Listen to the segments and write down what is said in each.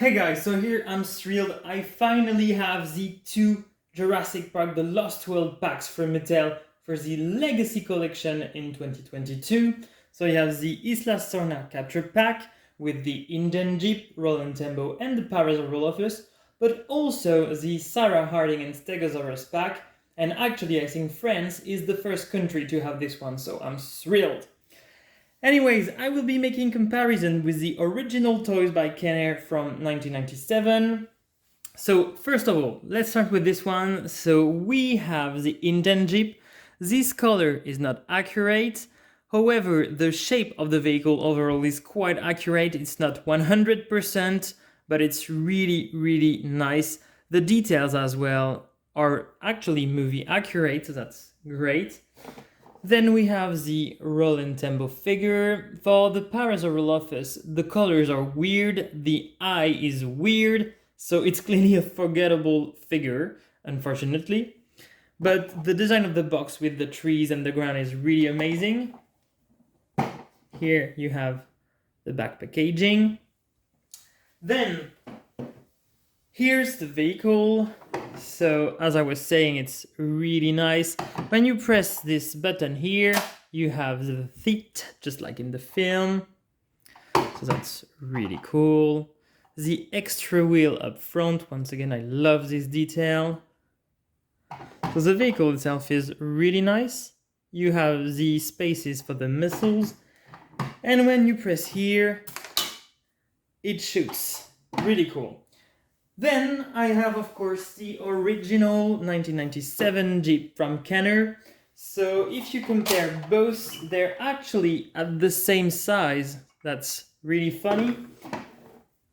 Hey guys, so here I'm thrilled. I finally have the two Jurassic Park The Lost World packs from Mattel for the Legacy Collection in 2022. So you have the Isla Sorna Capture Pack with the Indian Jeep, Roland Tembo and the Pachycephalosaurus, but also the Sarah Harding and Stegosaurus pack. And actually I think France is the first country to have this one, so I'm thrilled. Anyways, I will be making comparison with the original toys by Kenner from 1997. So first of all, let's start with this one. So we have the Indian Jeep. This color is not accurate. However, the shape of the vehicle overall is quite accurate. It's not 100%, but it's really nice. The details as well are actually movie accurate, so that's great. Then we have the Roland Tembo figure. For the Pachycephalosaurus, the colors are weird, the eye is weird, so it's clearly a forgettable figure, unfortunately. But the design of the box with the trees and the ground is really amazing. Here you have the back packaging. Then, here's the vehicle. So as I was saying, it's really nice. When you press this button here, you have the feet, just like in the film. So that's really cool. The extra wheel up front, once again, I love this detail. So the vehicle itself is really nice. You have the spaces for the missiles. And when you press here, it shoots. Really cool. Then I have, of course, the original 1997 Jeep from Kenner. So if you compare both, they're actually at the same size. That's really funny.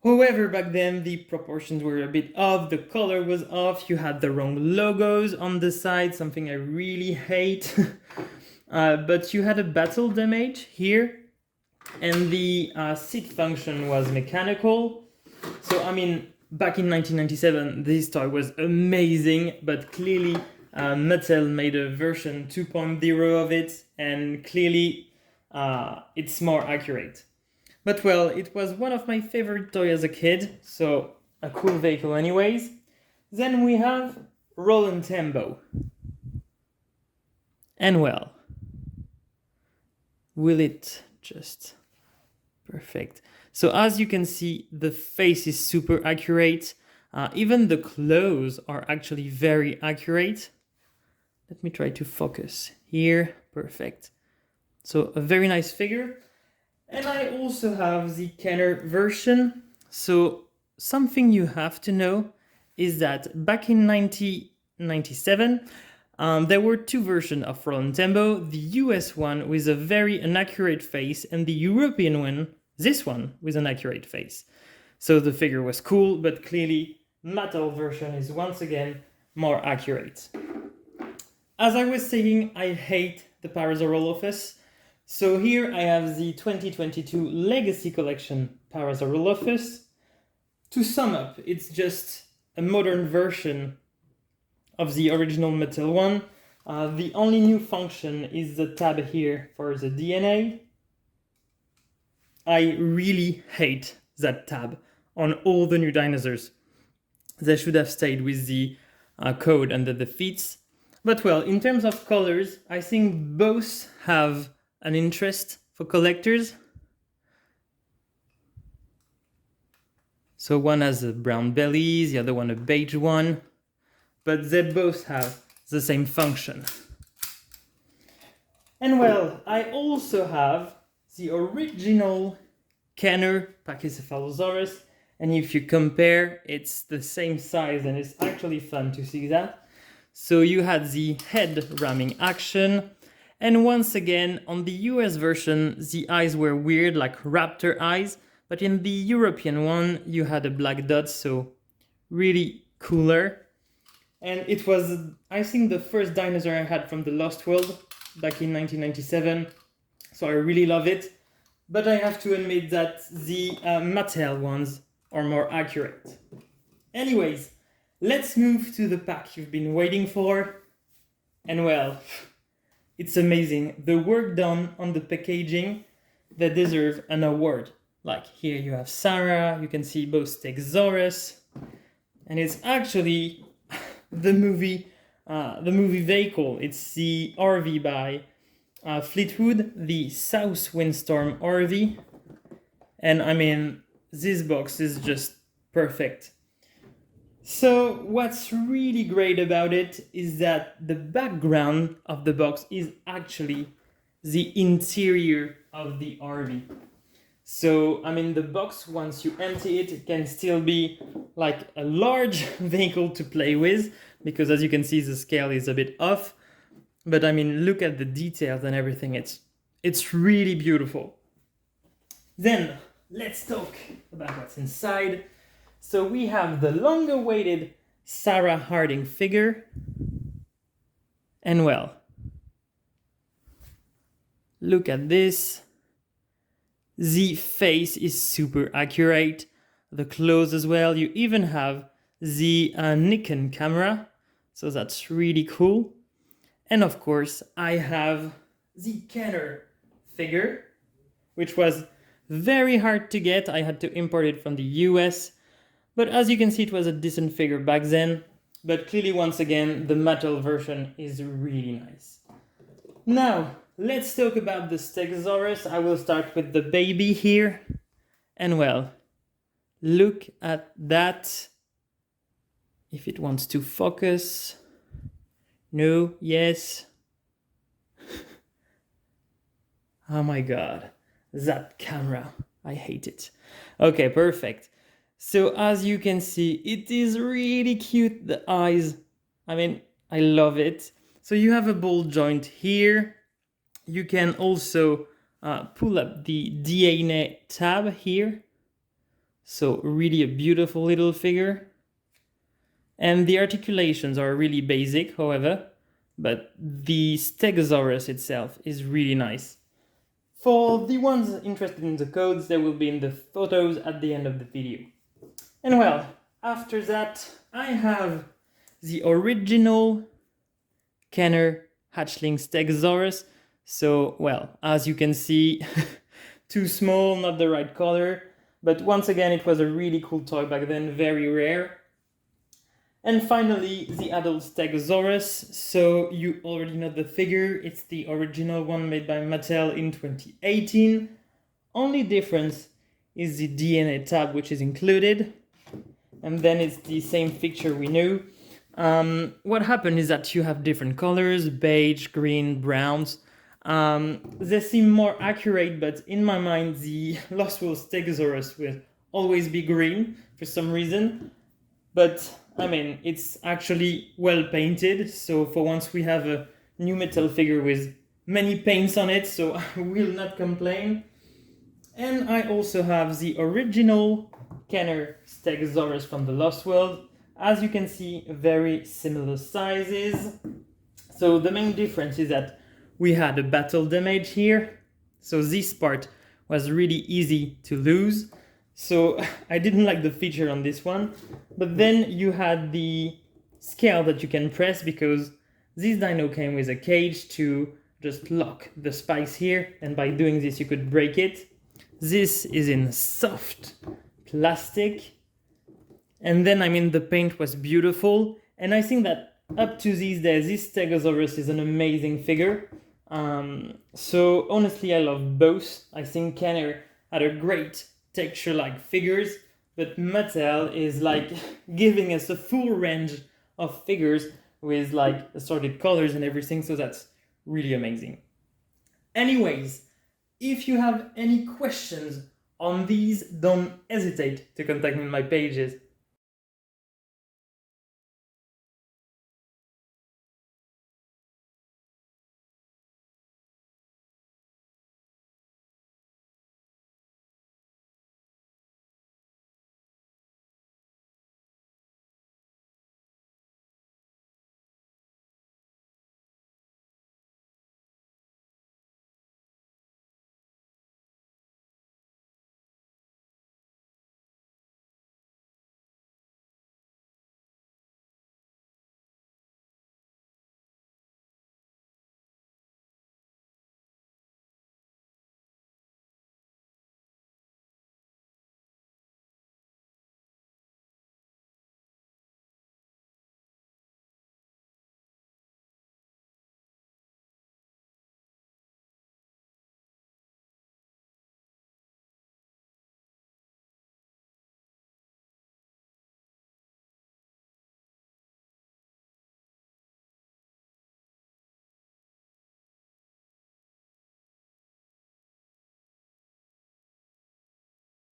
However, back then the proportions were a bit off, the color was off, you had the wrong logos on the side, something I really hate. But you had a battle damage here, and the seat function was mechanical. So, I mean, back in 1997, this toy was amazing, but clearly Mattel made a version 2.0 of it, and clearly it's more accurate. But well, it was one of my favorite toys as a kid, so a cool vehicle anyways. Then we have Roland Tembo. And well, will it just... Perfect. So as you can see, the face is super accurate. Even the clothes are actually very accurate. Let me try to focus here. Perfect. So a very nice figure. And I also have the Kenner version. So something you have to know is that back in 1997, there were two versions of Roland Tembo. The US one with a very inaccurate face, and the European one, this one, with an accurate face. So the figure was cool, but clearly Mattel version is once again more accurate. As I was saying, I hate the Pachycephalosaurus. So here I have the 2022 Legacy Collection Pachycephalosaurus. To sum up, it's just a modern version of the original Mattel one. The only new function is the tab here for the DNA. I really hate that tab on all the new dinosaurs. They should have stayed with the code under the feet. But well, in terms of colors, I think both have an interest for collectors. So one has a brown belly, the other one a beige one, but they both have the same function. And well, I also have the original Kenner Pachycephalosaurus, and if you compare, it's the same size, and it's actually fun to see that. So you had the head ramming action, and once again, on the US version, the eyes were weird, like raptor eyes, but in the European one, you had a black dot, so really cooler. And it was, I think, the first dinosaur I had from the Lost World back in 1997, so I really love it. But I have to admit that the Mattel ones are more accurate. Anyways, let's move to the pack you've been waiting for. And well, it's amazing. The work done on the packaging, they deserve an award. Like here you have Sarah, you can see both Stegosaurus, and it's actually the movie vehicle. It's the RV by Fleetwood, the South Windstorm RV, and I mean, this box is just perfect. So what's really great about it is that the background of the box is actually the interior of the RV. So, I mean, the box, once you empty it, it can still be like a large vehicle to play with, because as you can see, the scale is a bit off. But I mean, look at the details and everything. It's really beautiful. Then, let's talk about what's inside. So we have the long-awaited Sarah Harding figure. And well, look at this. The face is super accurate. The clothes as well. You even have the Nikon camera. So that's really cool. And of course, I have the Kenner figure, which was very hard to get. I had to import it from the US. But as you can see, it was a decent figure back then. But clearly, once again, the Mattel version is really nice. Now, let's talk about the Stegosaurus. I will start with the baby here. And well, look at that. If it wants to focus. No, yes. Oh my god, that camera. I hate it. Okay, perfect. So as you can see, it is really cute, the eyes. I mean, I love it. So you have a ball joint here. You can also pull up the DNA tab here. So really a beautiful little figure. And the articulations are really basic, however, but the Stegosaurus itself is really nice. For the ones interested in the codes, they will be in the photos at the end of the video. And well, after that, I have the original Kenner Hatchling Stegosaurus. So, well, as you can see, too small, not the right color. But once again, it was a really cool toy back then, very rare. And finally, the adult Stegosaurus. So you already know the figure. It's the original one made by Mattel in 2018. Only difference is the DNA tab, which is included. And then it's the same picture we knew. What happened is that you have different colors, beige, green, browns. They seem more accurate, but in my mind, the Lost World Stegosaurus will always be green for some reason. But, I mean, it's actually well painted. So for once we have a new metal figure with many paints on it, so I will not complain. And I also have the original Kenner Stegosaurus from the Lost World. As you can see, very similar sizes. So the main difference is that we had a battle damage here. So this part was really easy to lose. So I didn't like the feature on this one. But then you had the scale that you can press, because this dino came with a cage to just lock the spikes here. And by doing this, you could break it. This is in soft plastic. And then, I mean, the paint was beautiful. And I think that up to these days, this Stegosaurus is an amazing figure. So honestly, I love both. I think Kenner had a great texture-like figures, but Mattel is like giving us a full range of figures with like assorted colors and everything. So that's really amazing. Anyways, if you have any questions on these, don't hesitate to contact me on my pages